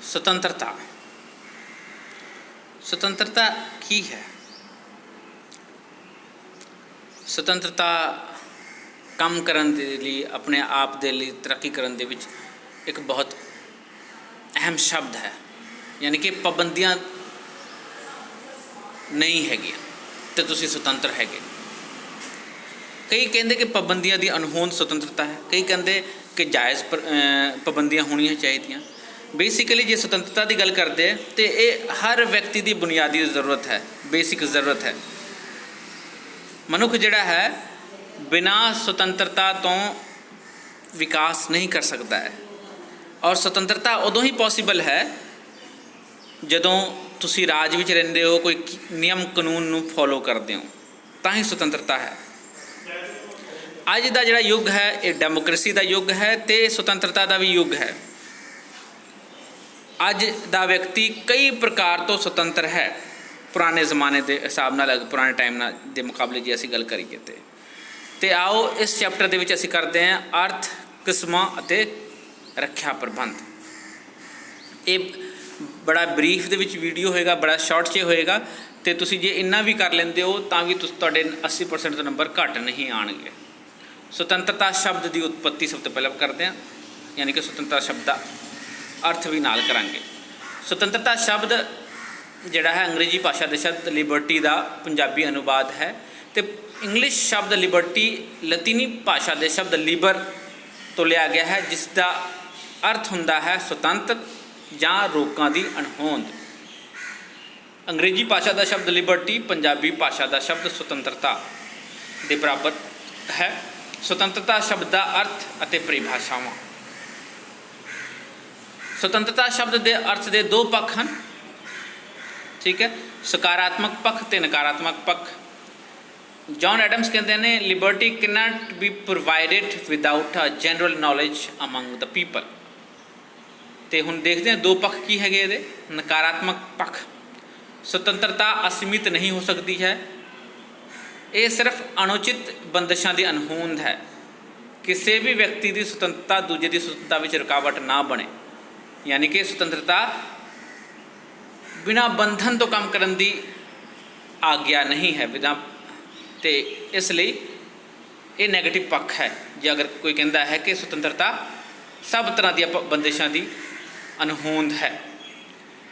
ਸੁਤੰਤਰਤਾ। ਸੁਤੰਤਰਤਾ ਕੀ ਹੈ? ਸੁਤੰਤਰਤਾ ਕੰਮ ਕਰਨ ਦੇ ਲਈ, ਆਪਣੇ ਆਪ ਦੇ ਲਈ ਤਰੱਕੀ ਕਰਨ ਦੇ ਵਿੱਚ ਇੱਕ ਬਹੁਤ ਅਹਿਮ ਸ਼ਬਦ ਹੈ। ਯਾਨੀ ਕਿ ਪਾਬੰਦੀਆਂ ਨਹੀਂ ਹੈਗੀਆਂ ਤੇ ਤੁਸੀਂ ਸੁਤੰਤਰ ਹੈਗੇ। ਕਈ ਕਹਿੰਦੇ ਕਿ ਪਾਬੰਦੀਆਂ ਦੀ ਅਣਹੋਂਦ ਸੁਤੰਤਰਤਾ ਹੈ, ਕਈ ਕਹਿੰਦੇ ਕਿ ਜਾਇਜ਼ ਪਾਬੰਦੀਆਂ ਹੋਣੀਆਂ ਚਾਹੀਦੀਆਂ। ਬੇਸਿਕਲੀ ਜੇ ਸੁਤੰਤਰਤਾ ਦੀ ਗੱਲ ਕਰਦੇ ਤਾਂ ਇਹ ਹਰ ਵਿਅਕਤੀ ਦੀ ਬੁਨਿਆਦੀ ਜ਼ਰੂਰਤ ਹੈ, ਬੇਸਿਕ ਜ਼ਰੂਰਤ ਹੈ। ਮਨੁੱਖ ਜਿਹੜਾ ਹੈ ਬਿਨਾਂ ਸੁਤੰਤਰਤਾ ਤੋਂ ਵਿਕਾਸ ਨਹੀਂ ਕਰ ਸਕਦਾ ਹੈ। ਔਰ ਸੁਤੰਤਰਤਾ ਉਦੋਂ ਹੀ ਪੋਸੀਬਲ ਹੈ ਜਦੋਂ ਤੁਸੀਂ ਰਾਜ ਵਿੱਚ ਰਹਿੰਦੇ ਹੋ, ਕੋਈ ਨਿਯਮ ਕਾਨੂੰਨ ਨੂੰ ਫੋਲੋ ਕਰਦੇ ਹੋ, ਤਾਂ ਹੀ ਸੁਤੰਤਰਤਾ ਹੈ। ਅੱਜ ਦਾ ਜਿਹੜਾ ਯੁੱਗ ਹੈ ਇਹ ਡੈਮੋਕ੍ਰੇਸੀ ਦਾ ਯੁੱਗ ਹੈ ਅਤੇ ਸੁਤੰਤਰਤਾ ਦਾ ਵੀ ਯੁੱਗ ਹੈ। ਅੱਜ ਦਾ ਵਿਅਕਤੀ ਕਈ ਪ੍ਰਕਾਰ ਤੋਂ ਸੁਤੰਤਰ ਹੈ ਪੁਰਾਣੇ ਜ਼ਮਾਨੇ ਦੇ ਹਿਸਾਬ ਨਾਲ, ਪੁਰਾਣੇ ਟਾਈਮ ਨਾਲ ਦੇ ਮੁਕਾਬਲੇ ਜੇ ਅਸੀਂ ਗੱਲ ਕਰੀਏ ਤੇ ਆਓ ਇਸ ਚੈਪਟਰ ਦੇ ਵਿੱਚ ਅਸੀਂ ਕਰਦੇ ਹਾਂ ਅਰਥ, ਕਿਸਮਾਂ ਅਤੇ ਰੱਖਿਆ ਪ੍ਰਬੰਧ। ਇਹ ਬੜਾ ਬਰੀਫ ਦੇ ਵਿੱਚ ਵੀਡੀਓ ਹੋਏਗਾ, ਬੜਾ ਸ਼ਾਰਟ 'ਚ ਹੋਏਗਾ ਅਤੇ ਤੁਸੀਂ ਜੇ ਇੰਨਾ ਵੀ ਕਰ ਲੈਂਦੇ ਹੋ ਤਾਂ ਵੀ ਤੁਹਾਡੇ 80% ਤੋਂ ਨੰਬਰ ਘੱਟ ਨਹੀਂ ਆਉਣਗੇ। ਸੁਤੰਤਰਤਾ ਸ਼ਬਦ ਦੀ ਉਤਪੱਤੀ ਸਭ ਤੋਂ ਪਹਿਲਾਂ ਕਰਦੇ ਹਾਂ, ਯਾਨੀ ਕਿ ਸੁਤੰਤਰਤਾ ਸ਼ਬਦ ਦਾ ਅਰਥ ਵੀ ਨਾਲ ਕਰਾਂਗੇ। ਸੁਤੰਤਰਤਾ ਸ਼ਬਦ ਜਿਹੜਾ ਹੈ ਅੰਗਰੇਜ਼ੀ ਭਾਸ਼ਾ ਦੇ ਸ਼ਬਦ ਲਿਬਰਟੀ ਦਾ ਪੰਜਾਬੀ ਅਨੁਵਾਦ ਹੈ ਅਤੇ ਇੰਗਲਿਸ਼ ਸ਼ਬਦ ਲਿਬਰਟੀ ਲਤੀਨੀ ਭਾਸ਼ਾ ਦੇ ਸ਼ਬਦ ਲੀਬਰ ਤੋਂ ਲਿਆ ਗਿਆ ਹੈ, ਜਿਸ ਦਾ ਅਰਥ ਹੁੰਦਾ ਹੈ ਸੁਤੰਤਰ ਜਾਂ ਰੋਕਾਂ ਦੀ ਅਣਹੋਂਦ। ਅੰਗਰੇਜ਼ੀ ਭਾਸ਼ਾ ਦਾ ਸ਼ਬਦ ਲਿਬਰਟੀ ਪੰਜਾਬੀ ਭਾਸ਼ਾ ਦਾ ਸ਼ਬਦ ਸੁਤੰਤਰਤਾ ਦੇ ਬਰਾਬਰ ਹੈ। ਸੁਤੰਤਰਤਾ ਸ਼ਬਦ ਦਾ ਅਰਥ ਅਤੇ ਪਰਿਭਾਸ਼ਾਵਾਂ। ਸੁਤੰਤਰਤਾ ਸ਼ਬਦ ਦੇ ਅਰਥ ਦੇ ਦੋ ਪੱਖ ਹਨ, ਠੀਕ ਹੈ, ਸਕਾਰਾਤਮਕ ਪੱਖ ਅਤੇ ਨਕਾਰਾਤਮਕ ਪੱਖ। ਜੌਨ ਐਡਮਸ ਕਹਿੰਦੇ ਨੇ liberty cannot be provided without a general knowledge among the people. ਅਤੇ ਹੁਣ ਦੇਖਦੇ ਹਾਂ ਦੋ ਪੱਖ ਕੀ ਹੈਗੇ ਇਹਦੇ। ਨਕਾਰਾਤਮਕ ਪੱਖ, ਸੁਤੰਤਰਤਾ ਅਸੀਮਿਤ ਨਹੀਂ ਹੋ ਸਕਦੀ ਹੈ। ਇਹ ਸਿਰਫ ਅਣਉਚਿਤ ਬੰਦਿਸ਼ਾਂ ਦੀ ਅਣਹੋਂਦ ਹੈ। ਕਿਸੇ ਵੀ ਵਿਅਕਤੀ ਦੀ ਸੁਤੰਤਰਤਾ ਦੂਜੇ ਦੀ ਸੁਤੰਤਰਤਾ ਵਿੱਚ ਰੁਕਾਵਟ ਨਾ ਬਣੇ, ਯਾਨੀ ਕਿ ਸੁਤੰਤਰਤਾ ਬਿਨਾਂ ਬੰਧਨ ਤੋਂ ਕੰਮ ਕਰਨ ਦੀ ਆਗਿਆ ਨਹੀਂ ਹੈ ਅਤੇ ਇਸ ਲਈ ਇਹ ਨੈਗੇਟਿਵ ਪੱਖ ਹੈ। ਜੇ ਅਗਰ ਕੋਈ ਕਹਿੰਦਾ ਹੈ ਕਿ ਸੁਤੰਤਰਤਾ ਸਭ ਤਰ੍ਹਾਂ ਦੀਆਂ ਬੰਦਿਸ਼ਾਂ ਦੀ ਅਣਹੋਂਦ ਹੈ।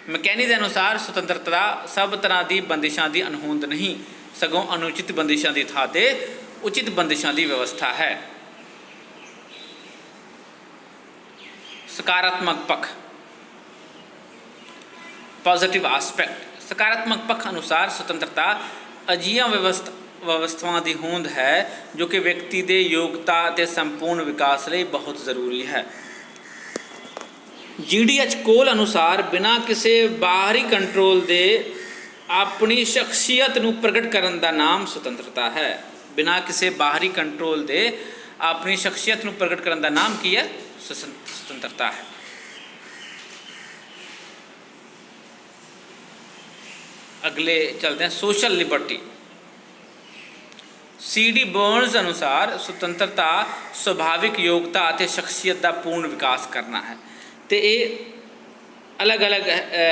ਮਕੈਨੀ ਦੇ ਅਨੁਸਾਰ ਸੁਤੰਤਰਤਾ ਸਭ ਤਰ੍ਹਾਂ ਦੀ ਬੰਦਿਸ਼ਾਂ ਦੀ ਅਣਹੋਂਦ ਨਹੀਂ, ਸਗੋਂ ਅਨੁਚਿਤ ਬੰਦਿਸ਼ਾਂ ਦੀ ਥਾਂ 'ਤੇ ਉਚਿਤ ਬੰਦਿਸ਼ਾਂ ਦੀ ਵਿਵਸਥਾ ਹੈ। ਸਕਾਰਾਤਮਕ ਪੱਖ, ਪੋਜ਼ੀਟਿਵ ਆਸਪੈਕਟ। ਸਕਾਰਾਤਮਕ ਪੱਖ ਅਨੁਸਾਰ ਸੁਤੰਤਰਤਾ ਅਜਿਹੀਆਂ ਵਿਵਸਥਾਵਾਂ ਦੀ ਹੋਂਦ ਹੈ ਜੋ ਕਿ ਵਿਅਕਤੀ ਦੇ ਯੋਗਤਾ ਅਤੇ ਸੰਪੂਰਨ ਵਿਕਾਸ ਲਈ ਬਹੁਤ ਜ਼ਰੂਰੀ ਹੈ। GDH ਕੋਲ ਅਨੁਸਾਰ ਬਿਨਾਂ ਕਿਸੇ ਬਾਹਰੀ ਕੰਟਰੋਲ ਦੇ ਆਪਣੀ ਸ਼ਖਸੀਅਤ ਨੂੰ ਪ੍ਰਗਟ ਕਰਨ ਦਾ ਨਾਮ ਸੁਤੰਤਰਤਾ ਹੈ। ਬਿਨਾਂ ਕਿਸੇ ਬਾਹਰੀ ਕੰਟਰੋਲ ਦੇ ਆਪਣੀ ਸ਼ਖਸੀਅਤ ਨੂੰ ਪ੍ਰਗਟ ਕਰਨ ਦਾ ਨਾਮ ਕੀ ਹੈ? ਸੁਤੰਤਰਤਾ ਹੈ। ਅਗਲੇ ਚਲਦੇ ਹਾਂ ਸੋਸ਼ਲ ਲਿਬਰਟੀ। CD ਬਰਨਜ਼ ਅਨੁਸਾਰ ਸੁਤੰਤਰਤਾ ਸੁਭਾਵਿਕ ਯੋਗਤਾ ਅਤੇ ਸ਼ਖਸੀਅਤ ਦਾ ਪੂਰਨ ਵਿਕਾਸ ਕਰਨਾ ਹੈ। ਅਤੇ ਇਹ ਅਲੱਗ-ਅਲੱਗ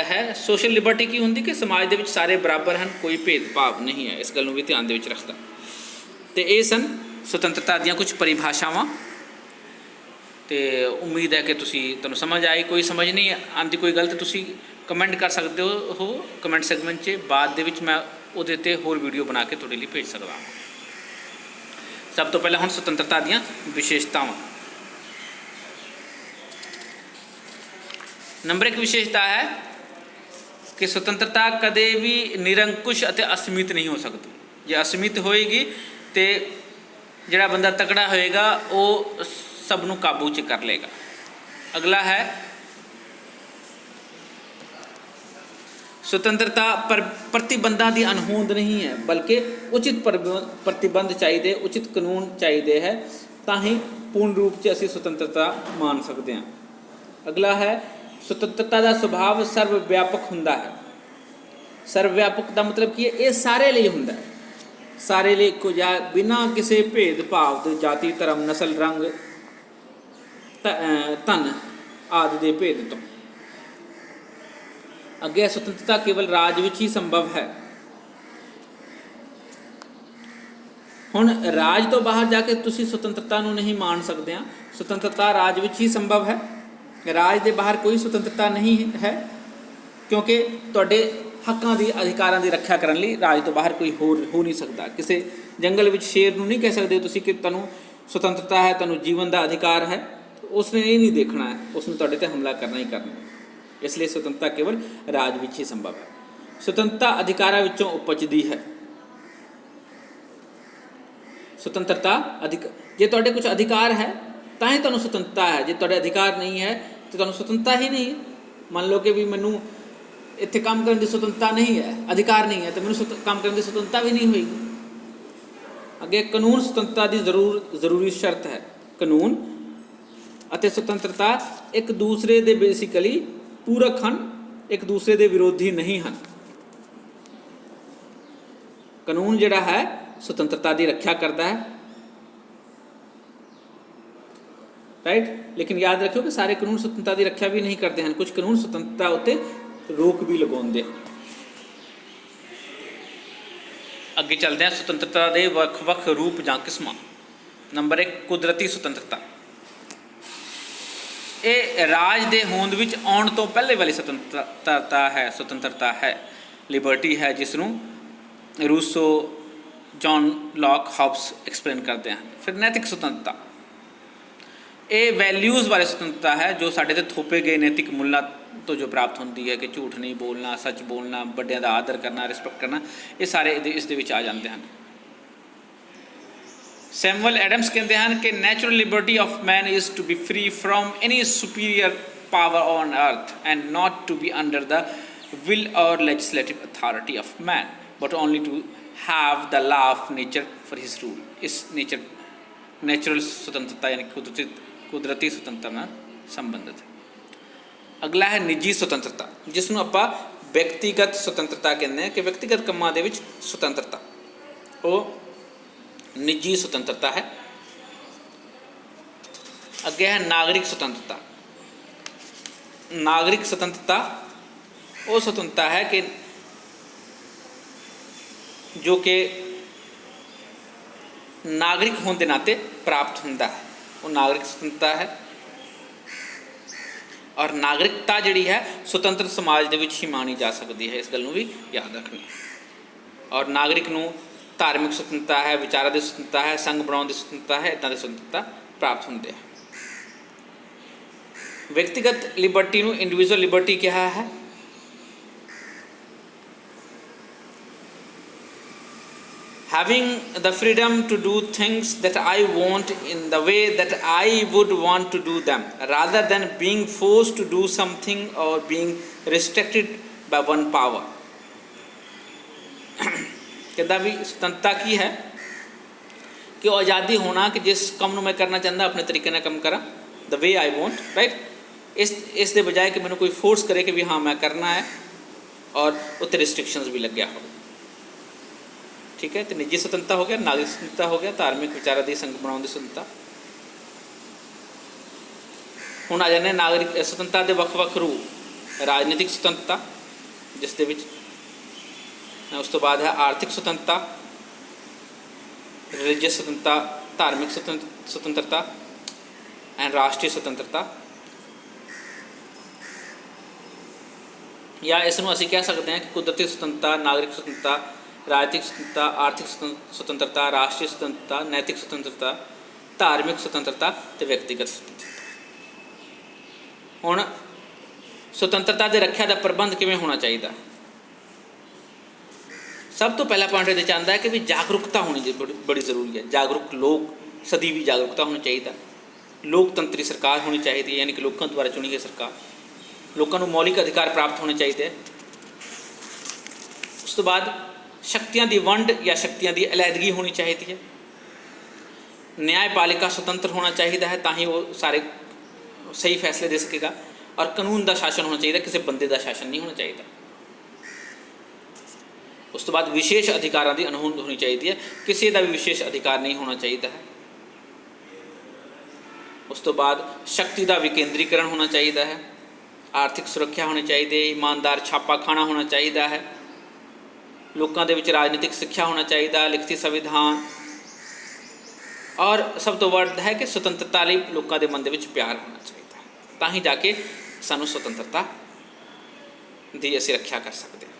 ਹੈ। ਸੋਸ਼ਲ ਲਿਬਰਟੀ ਕੀ ਹੁੰਦੀ ਕਿ ਸਮਾਜ ਦੇ ਵਿੱਚ ਸਾਰੇ ਬਰਾਬਰ ਹਨ, ਕੋਈ ਭੇਦਭਾਵ ਨਹੀਂ ਹੈ। ਇਸ ਗੱਲ ਨੂੰ ਵੀ ਧਿਆਨ ਦੇ ਵਿੱਚ ਰੱਖਦਾ। ਅਤੇ ਇਹ ਸਨ ਸੁਤੰਤਰਤਾ ਦੀਆਂ ਕੁਝ ਪਰਿਭਾਸ਼ਾਵਾਂ। ਅਤੇ ਉਮੀਦ ਹੈ ਕਿ ਤੁਹਾਨੂੰ ਸਮਝ ਆਈ। ਕੋਈ ਸਮਝ ਨਹੀਂ ਆਉਂਦੀ, ਕੋਈ ਗਲਤ, ਤੁਸੀਂ ਕਮੈਂਟ ਕਰ ਸਕਦੇ ਹੋ ਕਮੈਂਟ ਸੈਗਮੈਂਟ 'ਚ। ਬਾਅਦ ਦੇ ਵਿੱਚ ਮੈਂ ਉਹਦੇ 'ਤੇ ਹੋਰ ਵੀਡੀਓ ਬਣਾ ਕੇ ਤੁਹਾਡੇ ਲਈ ਭੇਜ ਸਕਦਾ ਹਾਂ। ਸਭ ਤੋਂ ਪਹਿਲਾਂ ਹੁਣ ਸੁਤੰਤਰਤਾ ਦੀਆਂ ਵਿਸ਼ੇਸ਼ਤਾਵਾਂ। ਨੰਬਰ 1 ਵਿਸ਼ੇਸ਼ਤਾ ਹੈ ਕਿ ਸੁਤੰਤਰਤਾ ਕਦੇ ਵੀ ਨਿਰੰਕੁਸ਼ ਅਤੇ ਅਸੀਮਿਤ ਨਹੀਂ ਹੋ ਸਕਦੀ। ਜੇ ਅਸੀਮਿਤ ਹੋਏਗੀ ਤਾਂ ਜਿਹੜਾ ਬੰਦਾ ਤਕੜਾ ਹੋਏਗਾ ਉਹ ਸਭ ਨੂੰ ਕਾਬੂ 'ਚ ਕਰ ਲਏਗਾ। ਅਗਲਾ ਹੈ ਸੁਤੰਤਰਤਾ ਪ੍ਰਤੀਬੰਧਾਂ ਦੀ ਅਣਹੋਂਦ ਨਹੀਂ ਹੈ, ਬਲਕਿ ਉਚਿਤ ਪ੍ਰਤੀਬੰਧ ਚਾਹੀਦੇ, ਉਚਿਤ ਕਾਨੂੰਨ ਚਾਹੀਦੇ ਹੈ, ਤਾਂ ਹੀ ਪੂਰਨ ਰੂਪ 'ਚ ਅਸੀਂ ਸੁਤੰਤਰਤਾ ਮਾਣ ਸਕਦੇ ਹਾਂ। ਅਗਲਾ ਹੈ ਸੁਤੰਤਰਤਾ ਦਾ ਸੁਭਾਵ ਸਰਵ ਵਿਆਪਕ ਹੁੰਦਾ ਹੈ। ਸਰਵ ਵਿਆਪਕ ਦਾ ਮਤਲਬ ਕੀ ਹੈ? ਇਹ ਸਾਰੇ ਲਈ ਹੁੰਦਾ ਹੈ, ਸਾਰੇ ਲਈ ਇੱਕੋ ਜਿਹਾ, ਬਿਨਾਂ ਕਿਸੇ ਭੇਦਭਾਵ ਦੇ, ਜਾਤੀ, ਧਰਮ, ਨਸਲ, ਰੰਗ, ਧਨ ਆਦਿ ਦੇ ਭੇਦ ਤੋਂ। ਅੱਗੇ ਸੁਤੰਤਰਤਾ ਕੇਵਲ ਰਾਜ ਵਿੱਚ ਹੀ ਸੰਭਵ ਹੈ। ਹੁਣ ਰਾਜ ਤੋਂ ਬਾਹਰ ਜਾ ਕੇ ਤੁਸੀਂ ਸੁਤੰਤਰਤਾ ਨੂੰ ਨਹੀਂ ਮਾਣ ਸਕਦੇ ਆ। ਸੁਤੰਤਰਤਾ ਰਾਜ ਵਿੱਚ ਹੀ ਸੰਭਵ ਹੈ, ਰਾਜ ਦੇ ਬਾਹਰ ਕੋਈ ਸੁਤੰਤਰਤਾ ਨਹੀਂ ਹੈ, ਕਿਉਂਕਿ ਤੁਹਾਡੇ ਹੱਕਾਂ ਦੀ ਅਧਿਕਾਰਾਂ ਦੀ ਰੱਖਿਆ ਕਰਨ ਲਈ ਰਾਜ ਤੋਂ ਬਾਹਰ ਕੋਈ ਹੋਰ ਹੋ ਨਹੀਂ ਸਕਦਾ। ਕਿਸੇ ਜੰਗਲ ਵਿੱਚ ਸ਼ੇਰ ਨੂੰ ਨਹੀਂ ਕਹਿ ਸਕਦੇ ਤੁਸੀਂ ਕਿ ਤੁਹਾਨੂੰ ਸੁਤੰਤਰਤਾ ਹੈ, ਤੁਹਾਨੂੰ ਜੀਵਨ ਦਾ ਅਧਿਕਾਰ ਹੈ। ਉਸਨੇ ਇਹ ਨਹੀਂ ਦੇਖਣਾ ਹੈ, ਉਸਨੇ ਤੁਹਾਡੇ 'ਤੇ ਹਮਲਾ ਕਰਨਾ ਹੀ ਕਰਨਾ। ਇਸ ਲਈ ਸੁਤੰਤਰਤਾ ਕੇਵਲ ਰਾਜ ਵਿੱਚ ਹੀ ਸੰਭਵ ਹੈ। ਸੁਤੰਤਰਤਾ ਅਧਿਕਾਰਾਂ ਵਿੱਚੋਂ ਉਪਜਦੀ ਹੈ। ਸੁਤੰਤਰਤਾ ਜੇ ਤੁਹਾਡੇ ਕੁਝ ਅਧਿਕਾਰ ਹੈ ਤਾਂ ਹੀ ਤੁਹਾਨੂੰ ਸੁਤੰਤਰਤਾ ਹੈ। ਜੇ ਤੁਹਾਡੇ ਅਧਿਕਾਰ ਨਹੀਂ ਹੈ ਤਾਂ ਤੁਹਾਨੂੰ ਸੁਤੰਤਰਤਾ ਹੀ ਨਹੀਂ। ਮੰਨ ਲਓ ਕਿ ਵੀ ਮੈਨੂੰ ਇੱਥੇ ਕੰਮ ਕਰਨ ਦੀ ਸੁਤੰਤਰਤਾ ਨਹੀਂ ਹੈ, ਅਧਿਕਾਰ ਨਹੀਂ ਹੈ, ਤਾਂ ਮੈਨੂੰ ਕੰਮ ਕਰਨ ਦੀ ਸੁਤੰਤਰਤਾ ਵੀ ਨਹੀਂ ਹੋਏਗੀ। ਅੱਗੇ ਕਾਨੂੰਨ ਸੁਤੰਤਰਤਾ ਦੀ ਜ਼ਰੂਰੀ ਸ਼ਰਤ ਹੈ। ਕਾਨੂੰਨ ਅਤੇ ਸੁਤੰਤਰਤਾ ਇੱਕ ਦੂਸਰੇ ਦੇ ਬੇਸਿਕਲੀ ਪੂਰਕ ਹਨ, ਇੱਕ ਦੂਸਰੇ ਦੇ ਵਿਰੋਧੀ ਨਹੀਂ ਹਨ। ਕਾਨੂੰਨ ਜਿਹੜਾ ਹੈ ਸੁਤੰਤਰਤਾ ਦੀ ਰੱਖਿਆ ਕਰਦਾ ਹੈ, ਰਾਈਟ। ਲੇਕਿਨ ਯਾਦ ਰੱਖਿਓ ਕਿ ਸਾਰੇ ਕਾਨੂੰਨ ਸੁਤੰਤਰਤਾ ਦੀ ਰੱਖਿਆ ਵੀ ਨਹੀਂ ਕਰਦੇ ਹਨ। ਕੁਝ ਕਾਨੂੰਨ ਸੁਤੰਤਰਤਾ ਉੱਤੇ ਰੋਕ ਵੀ ਲਗਾਉਂਦੇ ਹਨ। ਅੱਗੇ ਚੱਲਦੇ ਹਾਂ ਸੁਤੰਤਰਤਾ ਦੇ ਵੱਖ-ਵੱਖ ਰੂਪ ਜਾਂ ਕਿਸਮਾਂ। ਨੰਬਰ 1 ਕੁਦਰਤੀ ਸੁਤੰਤਰਤਾ। ਇਹ ਰਾਜ ਦੇ ਹੋਂਦ ਵਿੱਚ ਆਉਣ ਤੋਂ ਪਹਿਲੇ ਵਾਲੀ ਸੁਤੰਤਰਤਾ ਹੈ, ਲਿਬਰਟੀ ਹੈ, ਜਿਸ ਨੂੰ ਰੂਸੋ, ਜੌਨ ਲੌਕ, ਹਾਬਸ ਐਕਸਪਲੇਨ ਕਰਦੇ ਹਨ। ਫਿਰ ਨੈਤਿਕ ਸੁਤੰਤਰਤਾ, ਇਹ ਵੈਲਿਊਜ਼ ਬਾਰੇ ਸੁਤੰਤਰਤਾ ਹੈ ਜੋ ਸਾਡੇ 'ਤੇ ਥੋਪੇ ਗਏ ਨੈਤਿਕ ਮੁੱਲਾਂ ਤੋਂ ਜੋ ਪ੍ਰਾਪਤ ਹੁੰਦੀ ਹੈ ਕਿ ਝੂਠ ਨਹੀਂ ਬੋਲਣਾ, ਸੱਚ ਬੋਲਣਾ, ਵੱਡਿਆਂ ਦਾ ਆਦਰ ਕਰਨਾ, ਰਿਸਪੈਕਟ ਕਰਨਾ, ਇਹ ਸਾਰੇ ਇਸ ਦੇ ਵਿੱਚ ਆ ਜਾਂਦੇ ਹਨ। ਸੈਮੂਅਲ ਐਡਮਸ ਕਹਿੰਦੇ ਹਨ ਕਿ natural liberty of man is to be free from any superior power on earth and not to be under the will or legislative authority of man, but only to have the law of nature for his rule। इस natural स्वतंत्रता यानी कुदरती स्वतंत्रता ਨਾਲ ਸੰਬੰਧਿਤ ਹੈ। ਅਗਲਾ ਹੈ ਨਿੱਜੀ ਸੁਤੰਤਰਤਾ, ਜਿਸ ਨੂੰ ਆਪਾਂ ਵਿਅਕਤੀਗਤ ਸੁਤੰਤਰਤਾ ਕਹਿੰਦੇ ਹਾਂ ਕਿ ਵਿਅਕਤੀਗਤ ਕੰਮਾਂ ਦੇ ਵਿੱਚ ਸੁਤੰਤਰਤਾ, ਉਹ ਨਿੱਜੀ ਸੁਤੰਤਰਤਾ ਹੈ। ਅੱਗੇ ਹੈ ਨਾਗਰਿਕ ਸੁਤੰਤਰਤਾ। ਨਾਗਰਿਕ ਸੁਤੰਤਰਤਾ ਉਹ ਸੁਤੰਤਰਤਾ ਹੈ ਕਿ ਜੋ ਕਿ ਨਾਗਰਿਕ ਹੋਣ ਦੇ ਨਾਤੇ ਪ੍ਰਾਪਤ ਹੁੰਦਾ ਹੈ, ਉਹ ਨਾਗਰਿਕ ਸੁਤੰਤਰਤਾ ਹੈ। ਔਰ ਨਾਗਰਿਕਤਾ ਜਿਹੜੀ ਹੈ ਸੁਤੰਤਰ ਸਮਾਜ ਦੇ ਵਿੱਚ ਹੀ ਮਾਣੀ ਜਾ ਸਕਦੀ ਹੈ, ਇਸ ਗੱਲ ਨੂੰ ਵੀ ਯਾਦ ਰੱਖਣਾ। ਔਰ ਨਾਗਰਿਕ ਨੂੰ ਧਾਰਮਿਕ ਸੁਤੰਤਰਤਾ ਹੈ, ਵਿਚਾਰਾਂ ਦੀ ਸੁਤੰਤਰਤਾ ਹੈ, ਸੰਘ ਬਣਾਉਣ ਦੀ ਸੁਤੰਤਰਤਾ ਹੈ, ਇੱਦਾਂ ਦੀ ਸੁਤੰਤਰਤਾ ਪ੍ਰਾਪਤ ਹੁੰਦੀ ਹੈ। ਵਿਅਕਤੀਗਤ ਲਿਬਰਟੀ ਨੂੰ ਇੰਡੀਵਿਜੂਅਲ ਲਿਬਰਟੀ ਕਿਹਾ ਹੈ। Having the freedom to do things that I want in the way that I would want to do them, rather than being forced to do something or being restricted by one power। कहता भी सुतंत्रता की है कि आज़ादी होना कि जिस काम मैं करना चाहता अपने तरीके नाल काम करा, the way I want, right। इस दे बजाय कि मैंने कोई फोर्स करे कि भी हाँ मैं करना है और उत्ते रिस्ट्रिक्शंस भी लग गया हो। ठीक है, तो निजी स्वतंत्रता हो गया, नागरिक स्वतंत्रता हो गया, धार्मिक विचारों की संघ बनाने की स्वतंत्रता। हुण आ जाने नागरिक स्वतंत्रता के ਵੱਖ-ਵੱਖ रूप। राजनीतिक स्वतंत्रता जिस दे विच, उस तो बाद है आर्थिक स्वतंत्रता, रिलीजियस स्वतंत्रता, धार्मिक स्वतंत्रता एंड राष्ट्रीय स्वतंत्रता। या इस नूं असीं कह सकते हैं कि कुदरती स्वतंत्रता, नागरिक स्वतंत्रता, राजनीतिक स्वतंत्रता, आर्थिक स्वतंत्रता, राष्ट्रीय स्वतंत्रता, नैतिक स्वतंत्रता, धार्मिक स्वतंत्रता ते व्यक्तिगत स्वतंत्रता। हुण स्वतंत्रता की रक्षा का प्रबंध किवें होना चाहिए? सब तो पहला पॉइंट ये चाहता है कि भी जागरूकता होनी बड़ी जरूरी है। जागरूक लोग, सदी भी जागरूकता होनी चाहिए। लोकतंत्री सरकार होनी चाहिए, यानी कि लोगों द्वारा चुनी गई सरकार। लोगों को मौलिक अधिकार प्राप्त होने चाहिए। उस तो बाद शक्तियां की वंड या शक्तियां की अलहदगी होनी चाहिए है। न्यायपालिका स्वतंत्र होना चाहिए है, तां ही वो सारे सही फैसले दे सकेगा। और कानून का शासन होना चाहिए, किसी बंदे का शासन नहीं होना चाहिए। उस तो बाद विशेष अधिकारों की अनहोंद होनी चाहिए है, किसी का भी विशेष अधिकार नहीं होना चाहिए है। उस तो बाद शक्ति का विकेंद्रीकरण होना चाहिए है। ਆਰਥਿਕ ਸੁਰੱਖਿਆ ਹੋਣੀ ਚਾਹੀਦੀ ਹੈ, ਇਮਾਨਦਾਰ ਛਾਪਾ ਖਾਣਾ ਹੋਣਾ ਚਾਹੀਦਾ ਹੈ, ਲੋਕਾਂ ਦੇ ਵਿੱਚ ਰਾਜਨੀਤਿਕ ਸਿੱਖਿਆ ਹੋਣਾ ਚਾਹੀਦਾ, ਲਿਖਤੀ ਸੰਵਿਧਾਨ, ਔਰ ਸਭ ਤੋਂ ਵੱਧ ਹੈ ਕਿ ਸੁਤੰਤਰਤਾ ਲਈ ਲੋਕਾਂ ਦੇ ਮਨ ਦੇ ਵਿੱਚ ਪਿਆਰ ਹੋਣਾ ਚਾਹੀਦਾ, ਤਾਂ ਹੀ ਜਾ ਕੇ ਸਾਨੂੰ ਸੁਤੰਤਰਤਾ ਦੀ ਅਸੀਂ ਰੱਖਿਆ ਕਰ ਸਕਦੇ ਹਾਂ।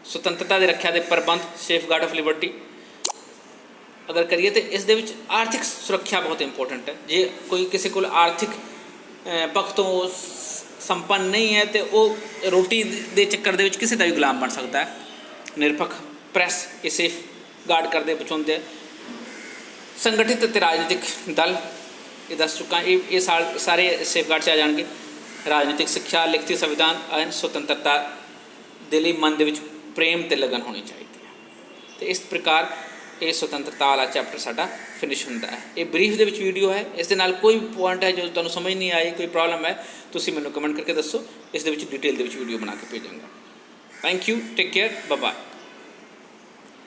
ਸੁਤੰਤਰਤਾ ਦੀ ਰੱਖਿਆ ਦੇ ਪ੍ਰਬੰਧ, ਸੇਫਗਾਰਡ ਆਫ ਲਿਬਰਟੀ ਅਗਰ ਕਰੀਏ ਤਾਂ ਇਸ ਦੇ ਵਿੱਚ ਆਰਥਿਕ ਸੁਰੱਖਿਆ ਬਹੁਤ ਇੰਪੋਰਟੈਂਟ ਹੈ। ਜੇ ਕੋਈ ਕਿਸੇ ਕੋਲ ਆਰਥਿਕ ਪੱਖ ਤੋਂ ਸੰਪੰਨ ਨਹੀਂ ਹੈ ਤੇ ਉਹ ਰੋਟੀ ਦੇ ਚੱਕਰ ਦੇ ਵਿੱਚ ਕਿਸੇ ਦਾ ਵੀ ਗੁਲਾਮ ਬਣ ਸਕਦਾ ਹੈ। ਨਿਰਪੱਖ ਪ੍ਰੈਸ ਇਹ ਸੇਫ ਗਾਰਡ ਕਰਦੇ ਬਚਾਉਂਦੇ। ਸੰਗਠਿਤ ਅਤੇ ਰਾਜਨੀਤਿਕ ਦਲ ਇਹ ਦੱਸ ਚੁੱਕਾ, ਇਹ ਸਾਰੇ ਸੇਫਗਾਰਡ 'ਚ ਆ ਜਾਣਗੇ। ਰਾਜਨੀਤਿਕ ਸਿੱਖਿਆ, ਲਿਖਤੀ ਸੰਵਿਧਾਨ ਐਨ ਸੁਤੰਤਰਤਾ ਦੇ ਲਈ ਮਨ ਦੇ ਵਿੱਚ ਪ੍ਰੇਮ ਅਤੇ ਲਗਨ ਹੋਣੀ ਚਾਹੀਦੀ ਹੈ। ਅਤੇ ਇਸ ਪ੍ਰਕਾਰ ਇਹ ਸੁਤੰਤਰਤਾ ਵਾਲਾ ਚੈਪਟਰ ਸਾਡਾ ਫਿਨਿਸ਼ ਹੁੰਦਾ ਹੈ। ਇਹ ਬਰੀਫ ਦੇ ਵਿੱਚ ਵੀਡੀਓ ਹੈ। ਇਸ ਦੇ ਨਾਲ ਕੋਈ ਪੁਆਇੰਟ ਹੈ ਜੋ ਤੁਹਾਨੂੰ ਸਮਝ ਨਹੀਂ ਆਈ, ਕੋਈ ਪ੍ਰੋਬਲਮ ਹੈ, ਤੁਸੀਂ ਮੈਨੂੰ ਕਮੈਂਟ ਕਰਕੇ ਦੱਸੋ। ਇਸ ਦੇ ਵਿੱਚ ਡਿਟੇਲ ਦੇ ਵਿੱਚ ਵੀਡੀਓ ਬਣਾ ਕੇ ਭੇਜਾਂਗਾ। Thank you, take care, bye bye.